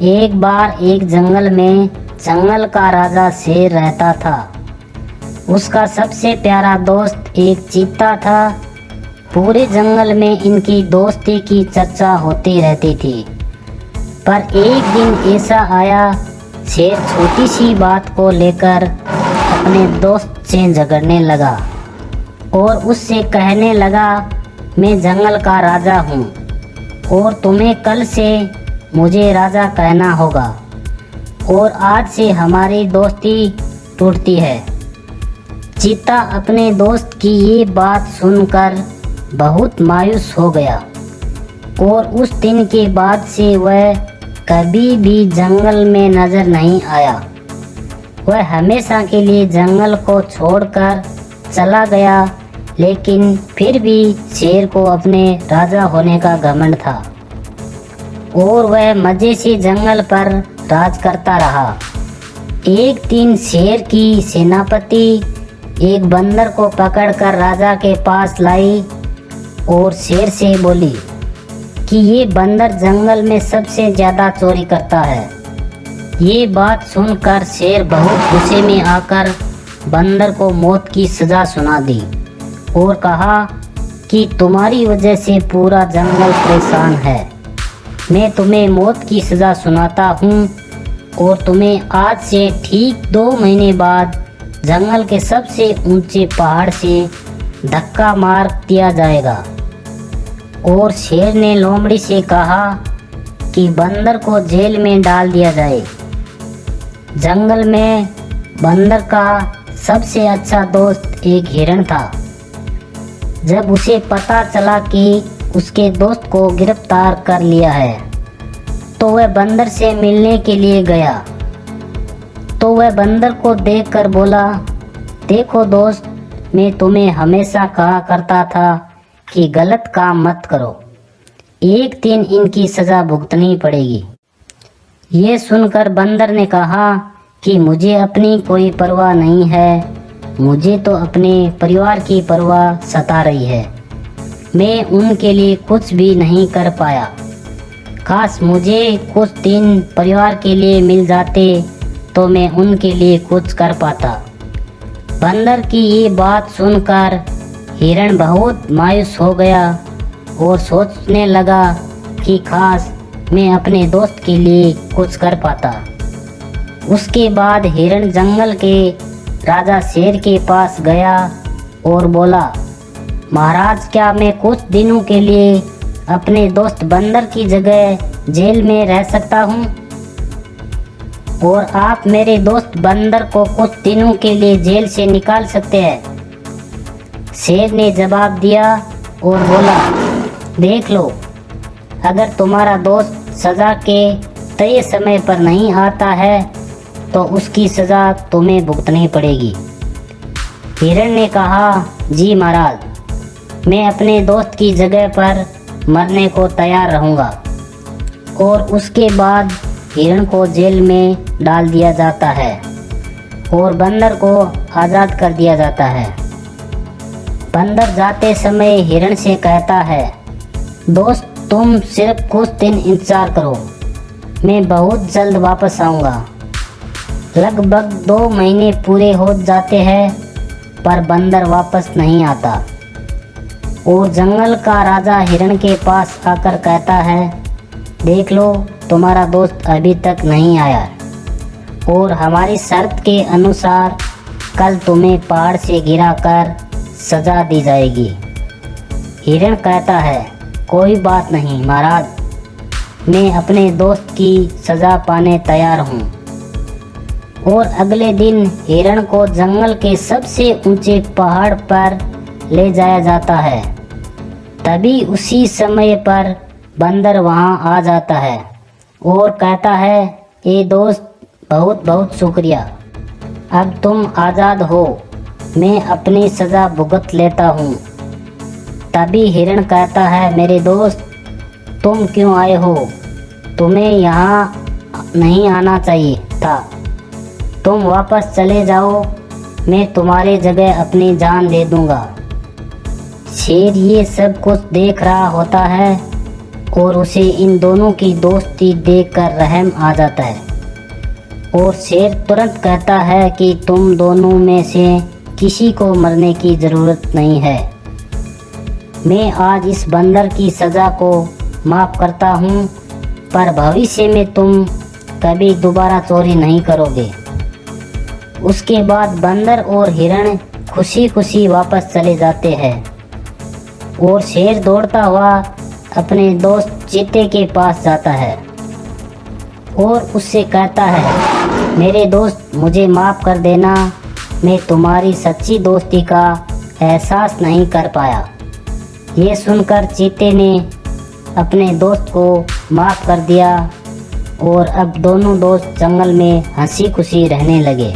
एक बार एक जंगल में जंगल का राजा शेर रहता था। उसका सबसे प्यारा दोस्त एक चीता था। पूरे जंगल में इनकी दोस्ती की चर्चा होती रहती थी। पर एक दिन ऐसा आया, शेर छोटी सी बात को लेकर अपने दोस्त से झगड़ने लगा और उससे कहने लगा, मैं जंगल का राजा हूँ और तुम्हें कल से मुझे राजा कहना होगा और आज से हमारी दोस्ती टूटती है। चीता अपने दोस्त की ये बात सुनकर बहुत मायूस हो गया और उस दिन के बाद से वह कभी भी जंगल में नजर नहीं आया। वह हमेशा के लिए जंगल को छोड़कर चला गया, लेकिन फिर भी शेर को अपने राजा होने का घमंड था और वह मजे से जंगल पर राज करता रहा। एक दिन शेर की सेनापति एक बंदर को पकड़कर राजा के पास लाई और शेर से बोली कि ये बंदर जंगल में सबसे ज़्यादा चोरी करता है। ये बात सुनकर शेर बहुत गुस्से में आकर बंदर को मौत की सज़ा सुना दी और कहा कि तुम्हारी वजह से पूरा जंगल परेशान है। मैं तुम्हें मौत की सज़ा सुनाता हूँ और तुम्हें आज से ठीक 2 महीने बाद जंगल के सबसे ऊंचे पहाड़ से धक्का मार दिया जाएगा। और शेर ने लोमड़ी से कहा कि बंदर को जेल में डाल दिया जाए। जंगल में बंदर का सबसे अच्छा दोस्त एक हिरण था। जब उसे पता चला कि उसके दोस्त को गिरफ्तार कर लिया है तो वह बंदर से मिलने के लिए गया। तो वह बंदर को देखकर बोला, देखो दोस्त, मैं तुम्हें हमेशा कहा करता था कि गलत काम मत करो। एक दिन इनकी सज़ा भुगतनी पड़ेगी। ये सुनकर बंदर ने कहा कि मुझे अपनी कोई परवाह नहीं है, मुझे तो अपने परिवार की परवाह सता रही है। मैं उनके लिए कुछ भी नहीं कर पाया। काश मुझे कुछ दिन परिवार के लिए मिल जाते तो मैं उनके लिए कुछ कर पाता। बंदर की ये बात सुनकर हिरण बहुत मायूस हो गया और सोचने लगा कि काश मैं अपने दोस्त के लिए कुछ कर पाता। उसके बाद हिरण जंगल के राजा शेर के पास गया और बोला, महाराज, क्या मैं कुछ दिनों के लिए अपने दोस्त बंदर की जगह जेल में रह सकता हूँ और आप मेरे दोस्त बंदर को कुछ दिनों के लिए जेल से निकाल सकते हैं। शेर ने जवाब दिया और बोला, देख लो, अगर तुम्हारा दोस्त सज़ा के तय समय पर नहीं आता है तो उसकी सज़ा तुम्हें भुगतनी पड़ेगी। हिरण ने कहा, जी महाराज, मैं अपने दोस्त की जगह पर मरने को तैयार रहूँगा। और उसके बाद हिरण को जेल में डाल दिया जाता है और बंदर को आज़ाद कर दिया जाता है। बंदर जाते समय हिरण से कहता है, दोस्त, तुम सिर्फ कुछ दिन इंतज़ार करो, मैं बहुत जल्द वापस आऊँगा। लगभग 2 महीने पूरे हो जाते हैं पर बंदर वापस नहीं आता और जंगल का राजा हिरण के पास आकर कहता है, देख लो, तुम्हारा दोस्त अभी तक नहीं आया और हमारी शर्त के अनुसार कल तुम्हें पहाड़ से गिराकर सज़ा दी जाएगी। हिरण कहता है, कोई बात नहीं महाराज, मैं अपने दोस्त की सज़ा पाने तैयार हूँ। और अगले दिन हिरण को जंगल के सबसे ऊंचे पहाड़ पर ले जाया जाता है। तभी उसी समय पर बंदर वहां आ जाता है और कहता है, ए दोस्त, बहुत बहुत शुक्रिया, अब तुम आज़ाद हो, मैं अपनी सज़ा भुगत लेता हूँ। तभी हिरण कहता है, मेरे दोस्त, तुम क्यों आए हो? तुम्हें यहाँ नहीं आना चाहिए था, तुम वापस चले जाओ, मैं तुम्हारे जगह अपनी जान दे दूंगा। शेर ये सब कुछ देख रहा होता है और उसे इन दोनों की दोस्ती देखकर रहम आ जाता है और शेर तुरंत कहता है कि तुम दोनों में से किसी को मरने की ज़रूरत नहीं है। मैं आज इस बंदर की सज़ा को माफ़ करता हूँ, पर भविष्य में तुम कभी दोबारा चोरी नहीं करोगे। उसके बाद बंदर और हिरण खुशी खुशी वापस चले जाते हैं और शेर दौड़ता हुआ अपने दोस्त चीते के पास जाता है और उससे कहता है, मेरे दोस्त मुझे माफ़ कर देना, मैं तुम्हारी सच्ची दोस्ती का एहसास नहीं कर पाया। ये सुनकर चीते ने अपने दोस्त को माफ़ कर दिया और अब दोनों दोस्त जंगल में हंसी खुशी रहने लगे।